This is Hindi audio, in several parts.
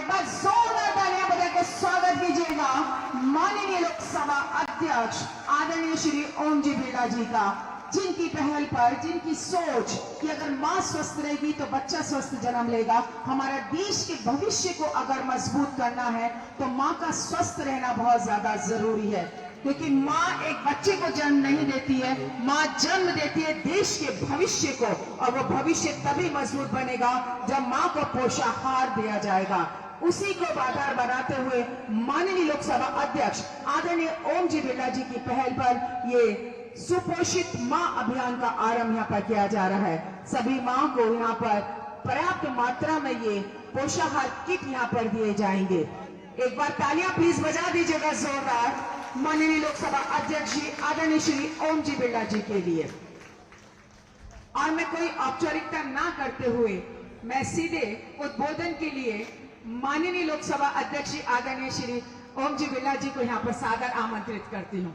एक बार जोरदार तालियां बजा के स्वागत कीजिएगा माननीय लोकसभा अध्यक्ष आदरणीय श्री ओम जी बिरला जी का, जिनकी पहल पर, जिनकी सोच कि अगर मां स्वस्थ रहेगी तो बच्चा स्वस्थ जन्म लेगा। हमारा देश के भविष्य को अगर मजबूत करना है तो मां का स्वस्थ रहना बहुत ज्यादा जरूरी है, क्योंकि मां एक बच्चे को जन्म नहीं देती है, मां जन्म देती है देश के भविष्य को, और वो भविष्य तभी मजबूत बनेगा जब मां को पोषाहार दिया जाएगा। उसी को आधार बनाते हुए माननीय लोकसभा अध्यक्ष आदरणीय ओम जी बिरला जी की पहल पर ये सुपोषित मां अभियान का आरंभ यहाँ पर किया जा रहा है। सभी मां को यहाँ पर पर्याप्त मात्रा में ये पोषाहार किट यहाँ पर दिए जाएंगे। एक बार तालियां प्लीज बजा दीजिएगा जोरदार माननीय लोकसभा अध्यक्ष जी आदरणीय श्री ओम जी बिरला जी के लिए। और मैं कोई औपचारिकता ना करते हुए मैं सीधे उद्बोधन के लिए माननीय लोकसभा अध्यक्ष जी आदरणीय श्री ओम जी बिरला जी को यहाँ पर सादर आमंत्रित करती हूँ।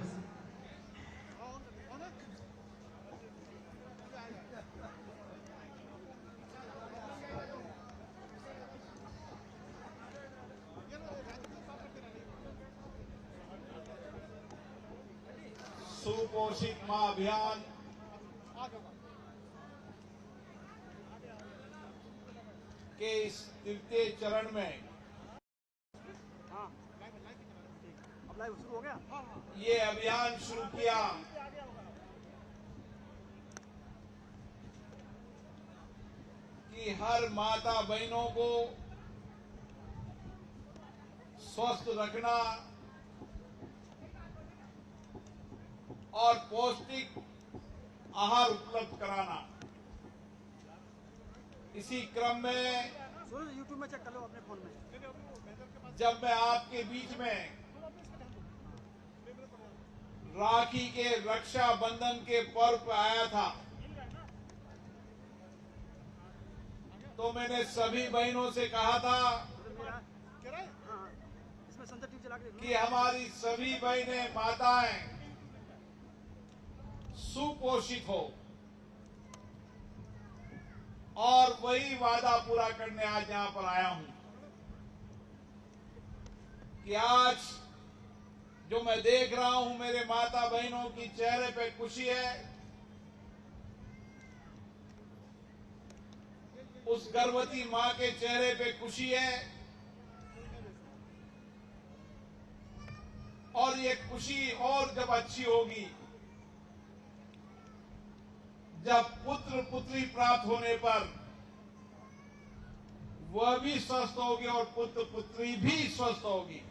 सुपोषित मां अभियान के इस तृतीय चरण में ये अभियान शुरू किया कि हर माता बहनों को स्वस्थ रखना और पौष्टिक आहार उपलब्ध कराना। इसी क्रम में यूट्यूब में चेक कर लो अपने फोन में। जब मैं आपके बीच में राखी के रक्षाबंधन के पर्व पर आया था तो मैंने सभी बहनों से कहा था कि हमारी सभी बहनें माताएं सुपोषित हो, और वही वादा पूरा करने आज यहां पर आया हूं कि आज जो मैं देख रहा हूं मेरे माता बहनों की चेहरे पे खुशी है, उस गर्भवती मां के चेहरे पे खुशी है, और ये खुशी और जब अच्छी होगी जब पुत्र पुत्री प्राप्त होने पर वह भी स्वस्थ होगी और पुत्र पुत्री भी स्वस्थ होगी।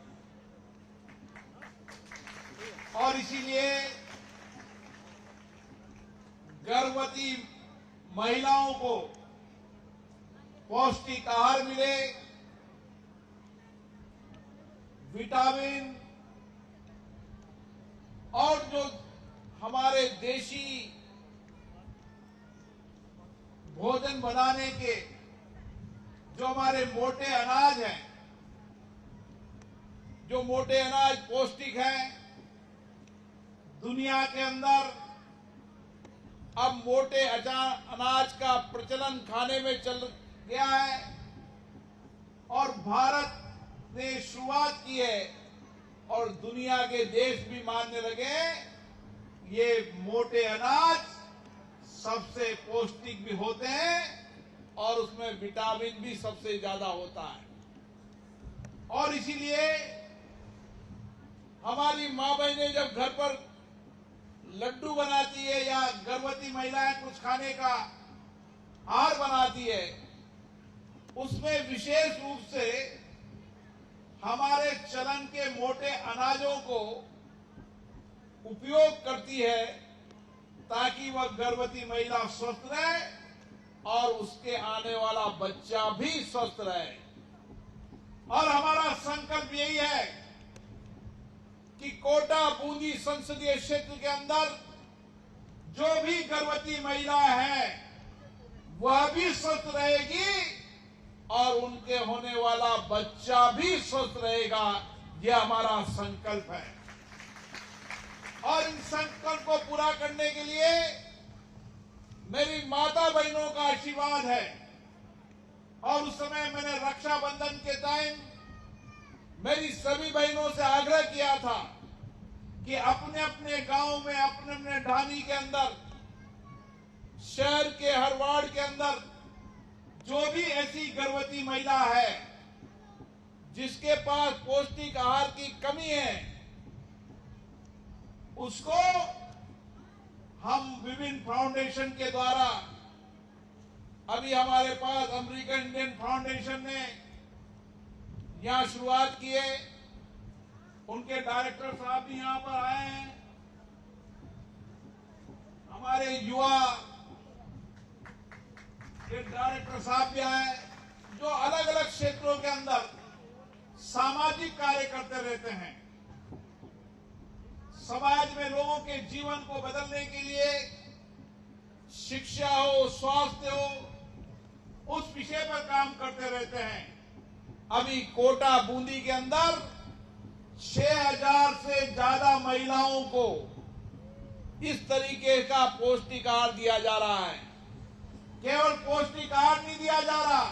और इसीलिए गर्भवती महिलाओं को पौष्टिक आहार मिले, विटामिन और जो हमारे देशी भोजन बनाने के जो हमारे मोटे अनाज हैं, जो मोटे अनाज पौष्टिक हैं। दुनिया के अंदर अब मोटे अनाज का प्रचलन खाने में चल गया है, और भारत ने शुरुआत की है और दुनिया के देश भी मानने लगे ये मोटे अनाज सबसे पौष्टिक भी होते हैं और उसमें विटामिन भी सबसे ज्यादा होता है। और इसीलिए हमारी मां बहनें जब घर पर लड्डू बनाती है या गर्भवती महिलाएं कुछ खाने का आहार बनाती है, उसमें विशेष रूप से हमारे चलन के मोटे अनाजों को उपयोग करती है ताकि वह गर्भवती महिला स्वस्थ रहे और उसके आने वाला बच्चा भी स्वस्थ रहे। और हमारा संकल्प यही है कि कोटा बूंदी संसदीय क्षेत्र के अंदर जो भी गर्भवती महिला है वह भी स्वस्थ रहेगी और उनके होने वाला बच्चा भी स्वस्थ रहेगा। यह हमारा संकल्प है, और इन संकल्प को पूरा करने के लिए मेरी माता बहनों का आशीर्वाद है और उस समय मैंने रक्षाबंधन के टाइम मेरी सभी बहनों से आग्रह किया था कि अपने अपने गांव में, अपने अपने ढाणी के अंदर, शहर के हर वार्ड के अंदर जो भी ऐसी गर्भवती महिला है जिसके पास पौष्टिक आहार की कमी है, उसको हम विभिन्न फाउंडेशन के द्वारा, अभी हमारे पास अमेरिकन इंडियन फाउंडेशन ने यहां शुरुआत की है, उनके डायरेक्टर साहब भी यहां पर आए हैं, हमारे युवा के डायरेक्टर साहब भी आए, जो अलग अलग क्षेत्रों के अंदर सामाजिक कार्य करते रहते हैं, समाज में लोगों के जीवन को बदलने के लिए, शिक्षा हो, स्वास्थ्य हो, उस विषय पर काम करते रहते हैं। अभी कोटा बूंदी के अंदर 6000 से ज्यादा महिलाओं को इस तरीके का पौष्टिक आहार दिया जा रहा है। केवल पौष्टिक आहार नहीं दिया जा रहा,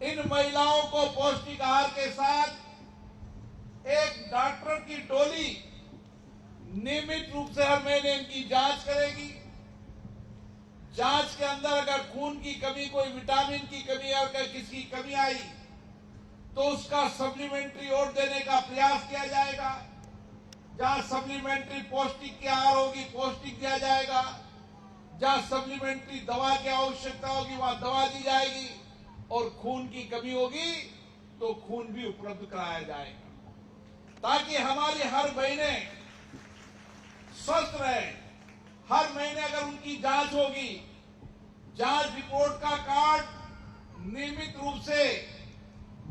इन महिलाओं को पौष्टिक आहार के साथ एक डॉक्टर की टोली नियमित रूप से हर महीने इनकी जांच करेगी। जांच के अंदर अगर खून की कमी, कोई विटामिन की कमी, अगर किसी की कमी आई तो उसका सप्लीमेंट्री और देने का प्रयास किया जाएगा। जहां सप्लीमेंट्री पौष्टिक की आहार होगी, पौष्टिक दिया जाएगा। जहां सप्लीमेंट्री दवा की आवश्यकता होगी, वहां दवा दी जाएगी। और खून की कमी होगी तो खून भी उपलब्ध कराया जाएगा, ताकि हमारी हर बहनें स्वस्थ रहे। हर महीने अगर उनकी जांच होगी, जांच रिपोर्ट का कार्ड नियमित रूप से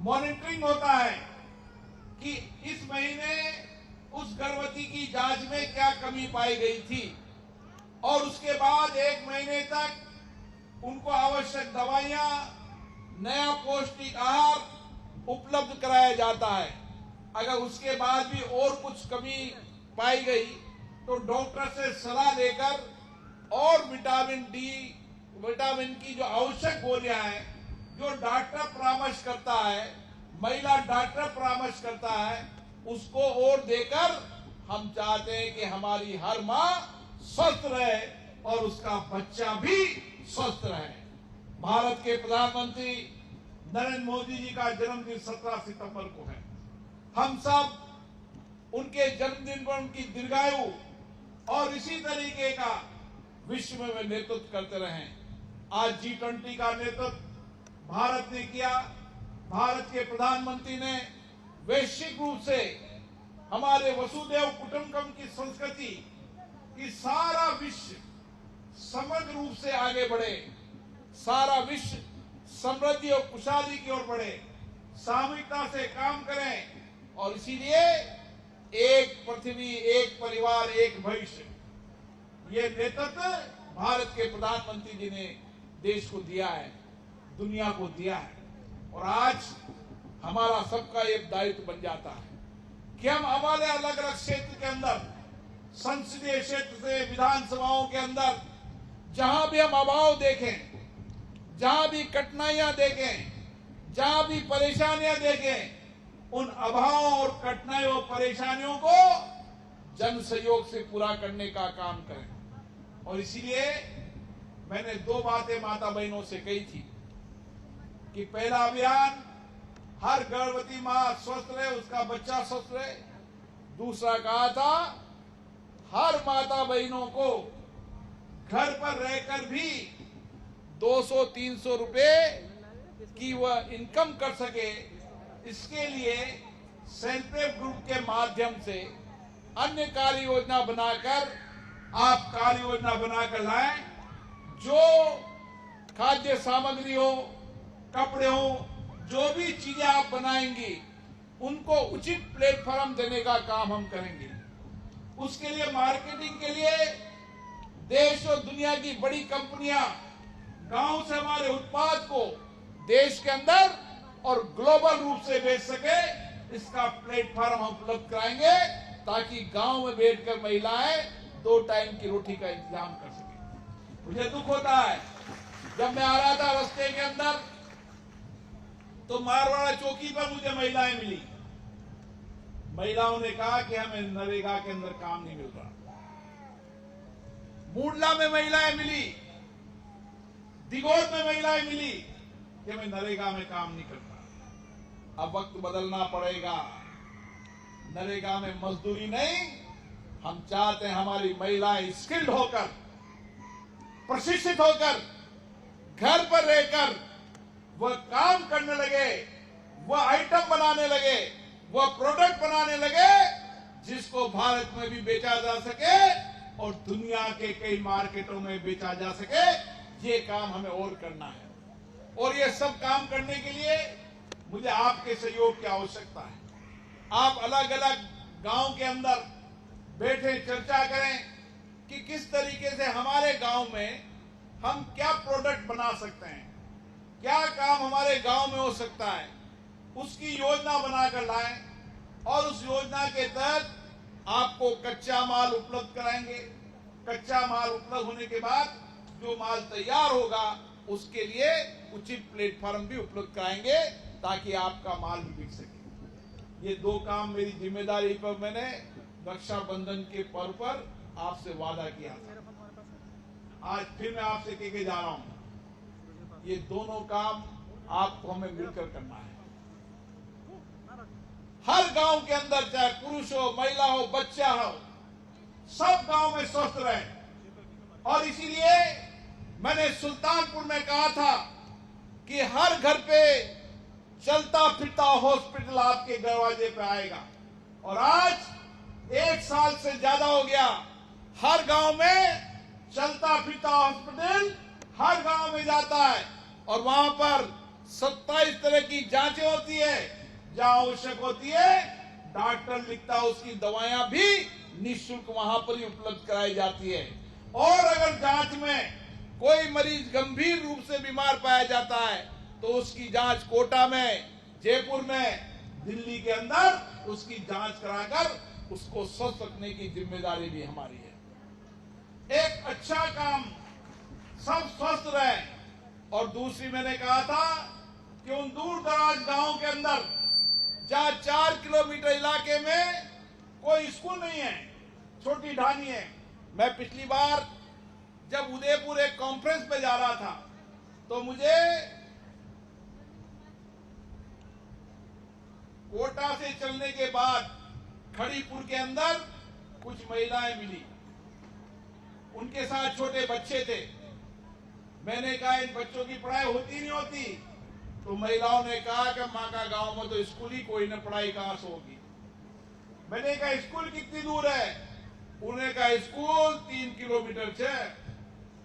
मॉनिटरिंग होता है कि इस महीने उस गर्भवती की जांच में क्या कमी पाई गई थी, और उसके बाद 1 महीने तक उनको आवश्यक दवाइयां, नया पौष्टिक आहार उपलब्ध कराया जाता है। अगर उसके बाद भी और कुछ कमी पाई गई तो डॉक्टर से सलाह लेकर और विटामिन डी, विटामिन की जो आवश्यक गोलियां हैं, जो डॉक्टर परामर्श करता है, महिला डॉक्टर परामर्श करता है, उसको और देकर हम चाहते हैं कि हमारी हर मां स्वस्थ रहे और उसका बच्चा भी स्वस्थ रहे। भारत के प्रधानमंत्री नरेंद्र मोदी जी का जन्मदिन 17 सितंबर को है। हम सब उनके जन्मदिन पर उनकी दीर्घायु और इसी तरीके का विश्व में नेतृत्व करते रहे। आज G20 का नेतृत्व भारत ने किया। भारत के प्रधानमंत्री ने वैश्विक रूप से हमारे वसुधैव कुटुंबकम की संस्कृति कि सारा विश्व समग्र रूप से आगे बढ़े, सारा विश्व समृद्धि और खुशहाली की ओर बढ़े, सामूहिकता से काम करें, और इसीलिए एक पृथ्वी, एक परिवार, एक भविष्य, ये नेतृत्व भारत के प्रधानमंत्री जी ने देश को दिया है, दुनिया को दिया है। और आज हमारा सबका एक दायित्व बन जाता है कि हम हमारे अलग अलग क्षेत्र के अंदर, संसदीय क्षेत्र से विधानसभाओं के अंदर जहां भी हम अभाव देखें, जहां भी कठिनाइयां देखें, जहां भी परेशानियां देखें, उन अभाव और कठिनाइयों और परेशानियों को जन सहयोग से पूरा करने का काम करें। और इसीलिए मैंने 2 बातें माता बहनों से कही थी कि पहला अभियान, हर गर्भवती मां स्वस्थ रहे, उसका बच्चा स्वस्थ रहे। दूसरा कहा था, हर माता बहनों को घर पर रहकर भी 200-300 रुपए की वह इनकम कर सके, इसके लिए सेल्फ हेल्प ग्रुप के माध्यम से अन्य कार्य योजना बनाकर, आप कार्य योजना बनाकर लाएं। जो खाद्य सामग्री हो, कपड़े हो, जो भी चीजें आप बनाएंगी, उनको उचित प्लेटफॉर्म देने का काम हम करेंगे। उसके लिए मार्केटिंग के लिए देश और दुनिया की बड़ी कंपनियां गांव से हमारे उत्पाद को देश के अंदर और ग्लोबल रूप से बेच सके, इसका प्लेटफॉर्म हम उपलब्ध कराएंगे, ताकि गांव में बैठकर महिलाएं 2 टाइम की रोटी का इंतजाम कर सके। मुझे दुख होता है, जब मैं आ रहा था रास्ते के अंदर तो मारवाड़ा चौकी पर मुझे महिलाएं मिली। महिलाओं ने कहा कि हमें नरेगा के अंदर काम नहीं मिल रहा। मूडला में महिलाएं मिली, दिगोद में महिलाएं मिली कि मैं नरेगा में काम नहीं करता। अब वक्त बदलना पड़ेगा। नरेगा में मजदूरी नहीं, हम चाहते हैं हमारी महिलाएं स्किल्ड होकर, प्रशिक्षित होकर, घर पर रहकर वह काम करने लगे, वह आइटम बनाने लगे, वह प्रोडक्ट बनाने लगे जिसको भारत में भी बेचा जा सके और दुनिया के कई मार्केटों में बेचा जा सके। ये काम हमें और करना है, और ये सब काम करने के लिए मुझे आपके सहयोग की आवश्यकता है। आप अलग अलग गांव के अंदर बैठे चर्चा करें कि किस तरीके से हमारे गांव में हम क्या प्रोडक्ट बना सकते हैं, क्या काम हमारे गांव में हो सकता है, उसकी योजना बनाकर लाएं और उस योजना के तहत आपको कच्चा माल उपलब्ध कराएंगे। कच्चा माल उपलब्ध होने के बाद जो माल तैयार होगा उसके लिए उचित प्लेटफॉर्म भी उपलब्ध कराएंगे ताकि आपका माल भी बिक सके। ये दो काम मेरी जिम्मेदारी पर मैंने रक्षाबंधन के पर्व पर आपसे वादा किया था। आज फिर मैं आपसे कह के जा रहा हूं, ये दोनों काम आपको हमें मिलकर करना है। हर गांव के अंदर चाहे पुरुष हो, महिला हो, बच्चा हो, सब गांव में स्वस्थ रहे। और इसीलिए मैंने सुल्तानपुर में कहा था कि हर घर पे चलता फिरता हॉस्पिटल आपके दरवाजे पे आएगा। और आज 1 साल से ज्यादा हो गया, हर गांव में चलता फिरता हॉस्पिटल हर गांव में जाता है और वहां पर 27 तरह की जांचें होती है। जहां आवश्यक होती है डॉक्टर लिखता है, उसकी दवाइयां भी निःशुल्क वहां पर ही उपलब्ध कराई जाती है। और अगर जांच में कोई मरीज गंभीर रूप से बीमार पाया जाता है तो उसकी जांच कोटा में, जयपुर में, दिल्ली के अंदर उसकी जांच कराकर उसको स्वस्थ रखने की जिम्मेदारी भी हमारी है। एक अच्छा काम, सब स्वस्थ रहे। और दूसरी मैंने कहा था कि उन दूर दराज गांव के अंदर जहां 4 किलोमीटर इलाके में कोई स्कूल नहीं है, छोटी ढानी है। मैं पिछली बार जब उदयपुर एक कॉन्फ्रेंस पे जा रहा था तो मुझे कोटा से चलने के बाद खड़ीपुर के अंदर कुछ महिलाएं मिली, उनके साथ छोटे बच्चे थे। मैंने कहा इन बच्चों की पढ़ाई होती नहीं होती? तो महिलाओं ने कहा कि माँ का गांव में तो स्कूल ही कोई न, पढ़ाई कहां से होगी। मैंने कहा स्कूल कितनी दूर है? उन्होंने कहा स्कूल 3 किलोमीटर से।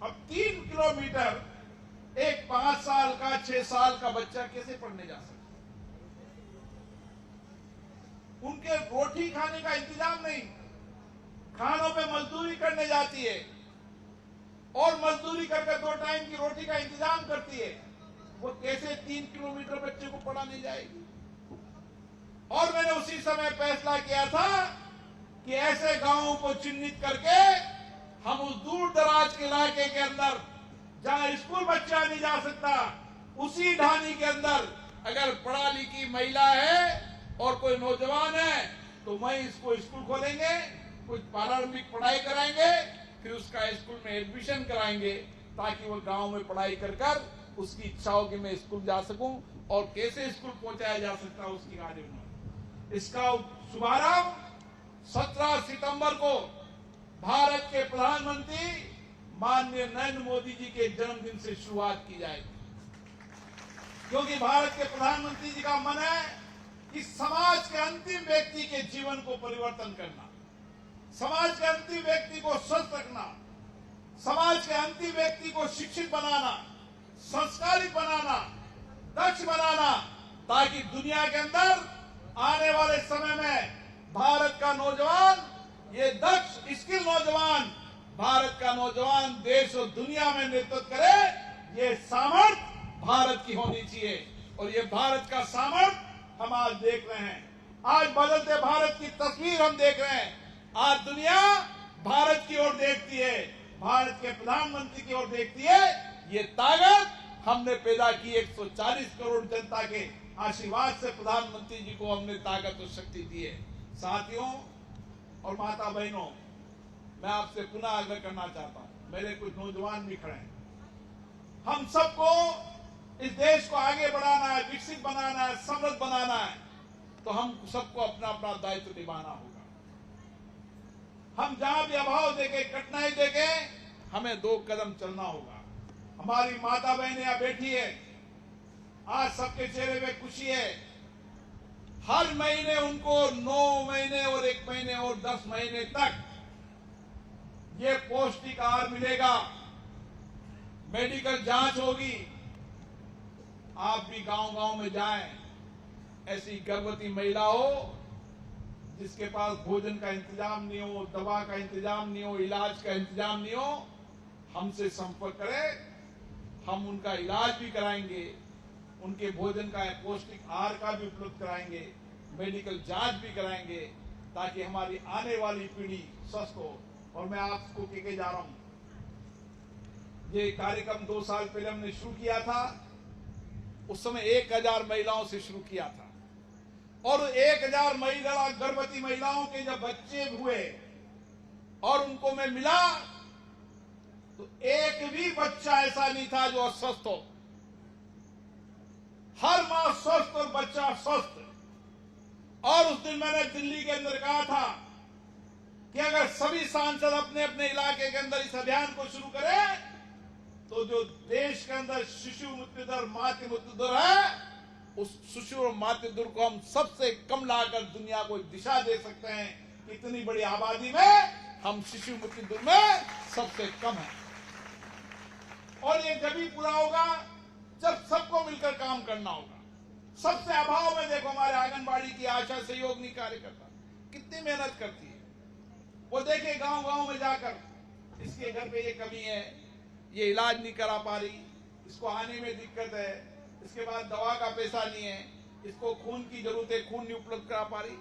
अब 3 किलोमीटर एक 5 साल का, 6 साल का बच्चा कैसे पढ़ने जा सकता? उनके रोटी खाने का इंतजाम नहीं, खानों पे मजदूरी करने जाती है और मजदूरी करके 2 टाइम की रोटी का इंतजाम करती है। वो कैसे 3 किलोमीटर बच्चे को पढ़ाने जाएगी? और मैंने उसी समय फैसला किया था कि ऐसे गांवों को चिन्हित करके हम उस दूर दराज के इलाके के अंदर जहां स्कूल बच्चा नहीं जा सकता, उसी ढानी के अंदर अगर पढ़ा लिखी महिला है और कोई नौजवान है तो वहीं इसको स्कूल खोलेंगे, कुछ प्रारंभिक पढ़ाई कराएंगे, फिर उसका स्कूल में एडमिशन कराएंगे ताकि वो गांव में पढ़ाई कर उसकी इच्छा हो कि मैं स्कूल जा सकूं और कैसे स्कूल पहुंचाया जा सकता है उसकी कार्य। इसका शुभारंभ 17 सितंबर को भारत के प्रधानमंत्री माननीय नरेंद्र मोदी जी के जन्मदिन से शुरुआत की जाएगी, क्योंकि भारत के प्रधानमंत्री जी का मन है कि समाज के अंतिम व्यक्ति के जीवन को परिवर्तन करना, समाज के अंतिम व्यक्ति को स्वस्थ रखना, समाज के अंतिम व्यक्ति को शिक्षित बनाना, संस्कारित बनाना, दक्ष बनाना, ताकि दुनिया के अंदर आने वाले समय में भारत का नौजवान, ये दक्ष स्किल नौजवान, भारत का नौजवान देश और दुनिया में नेतृत्व करे। ये सामर्थ्य भारत की होनी चाहिए और ये भारत का सामर्थ्य हम आज देख रहे हैं। आज बदलते भारत की तस्वीर हम देख रहे हैं। आज दुनिया भारत की ओर देखती है, भारत के प्रधानमंत्री की ओर देखती है। ये ताकत हमने पैदा की 140 करोड़ जनता के आशीर्वाद से प्रधानमंत्री जी को हमने ताकत और शक्ति दी है। साथियों और माता बहनों, मैं आपसे पुनः आग्रह करना चाहता हूं, मेरे कुछ नौजवान भी खड़े हैं, हम सबको इस देश को आगे बढ़ाना है, विकसित बनाना है, समृद्ध बनाना है, तो हम सबको अपना अपना दायित्व निभाना होगा। हम जहां भी अभाव देखे, कठिनाई देखे, हमें 2 कदम चलना होगा। हमारी माता बहन यहाँ बैठी है, आज सबके चेहरे में खुशी है। हर महीने उनको 9 महीने और 1 महीने और 10 महीने तक ये पौष्टिक आहार मिलेगा, मेडिकल जांच होगी। आप भी गांव-गांव में जाएं, ऐसी गर्भवती महिला हो जिसके पास भोजन का इंतजाम नहीं हो, दवा का इंतजाम नहीं हो, इलाज का इंतजाम नहीं हो, हमसे संपर्क करें, हम उनका इलाज भी कराएंगे, उनके भोजन का पौष्टिक आहार का भी उपलब्ध कराएंगे, मेडिकल जांच भी कराएंगे, ताकि हमारी आने वाली पीढ़ी स्वस्थ हो। और मैं आपको कह जा रहा हूं, ये कार्यक्रम 2 साल पहले हमने शुरू किया था, उस समय 1000 महिलाओं से शुरू किया था, और 1000 महिला गर्भवती महिलाओं के जब बच्चे हुए और उनको मैं मिला, तो एक भी बच्चा ऐसा नहीं था जो अस्वस्थ हो। हर मां स्वस्थ और बच्चा स्वस्थ। और उस दिन मैंने दिल्ली के अंदर कहा था कि अगर सभी सांसद अपने अपने इलाके के अंदर इस अभियान को शुरू करें, तो जो देश के अंदर शिशु मृत्यु दर, मातृ मृत्यु दर है, उस शिशु और मातृ दर को हम सबसे कम लाकर दुनिया को एक दिशा दे सकते हैं कि इतनी बड़ी आबादी में हम शिशु मृत्यु दर में सबसे कम है। और ये जब ही पूरा होगा जब सबको मिलकर काम करना होगा। सबसे अभाव में देखो, हमारे आंगनबाड़ी की आशा सहयोगिनी कार्यकर्ता कितनी मेहनत करती है। वो देखे गांव-गांव में जाकर, इसके घर पे ये कमी है, ये इलाज नहीं करा पा रही, इसको आने में दिक्कत है, इसके बाद दवा का पैसा नहीं है, इसको खून की जरूरत है, खून नहीं उपलब्ध करा पा रही,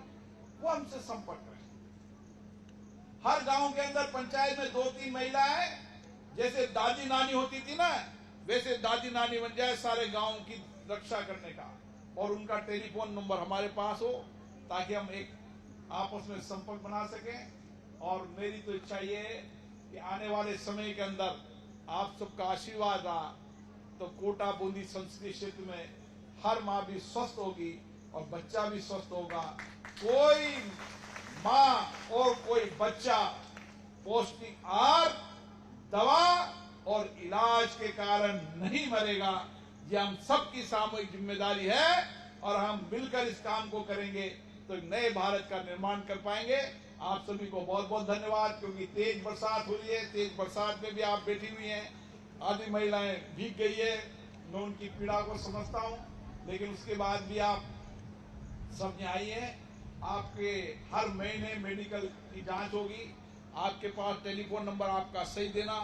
वो हमसे संपर्क करें। हर गांव के अंदर पंचायत में 2-3 महिलाएं, जैसे दादी नानी होती थी ना, वैसे दादी नानी बन जाए सारे गांव की रक्षा करने का। और उनका टेलीफोन नंबर हमारे पास हो, ताकि हम एक आपस में संपर्क बना सकें। और मेरी तो इच्छा ये है कि आने वाले समय के अंदर आप सबका आशीर्वाद रहा तो कोटा बूंदी संसदीय क्षेत्र में हर माँ भी स्वस्थ होगी और बच्चा भी स्वस्थ होगा। कोई माँ और कोई बच्चा पौष्टिक आहार, दवा और इलाज के कारण नहीं मरेगा। ये हम सबकी सामूहिक जिम्मेदारी है, और हम मिलकर इस काम को करेंगे तो एक नए भारत का निर्माण कर पाएंगे। आप सभी को बहुत बहुत धन्यवाद, क्योंकि तेज बरसात हो रही है, तेज बरसात में भी आप बैठी हुई हैं, आधी महिलाएं भीग गई है, मैं उनकी पीड़ा को समझता हूं, लेकिन उसके बाद भी आप सब यहाँ आई हैं। आपके हर महीने मेडिकल की जांच होगी, आपके पास टेलीफोन नंबर आपका सही देना,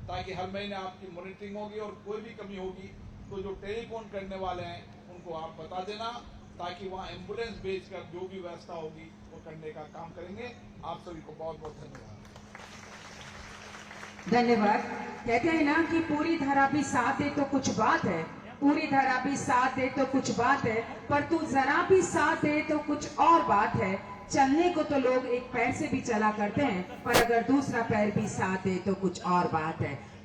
ताकि हर महीने आपकी मॉनिटरिंग होगी, और कोई भी कमी होगी तो जो टेलीफोन करने वाले हैं उनको आप बता देना, ताकि वहाँ एम्बुलेंस भेजकर जो भी व्यवस्था होगी वो करने का काम करेंगे। आप सभी को बहुत बहुत धन्यवाद। धन्यवाद। कहते हैं ना कि पूरी धारा भी साथ है तो कुछ बात है, पूरी धारा भी साथ है तो कुछ बात है, पर तू जरा भी साथ है तो कुछ और बात है। चलने को तो लोग एक पैर से भी चला करते हैं, पर अगर दूसरा पैर भी साथ है तो कुछ और बात है।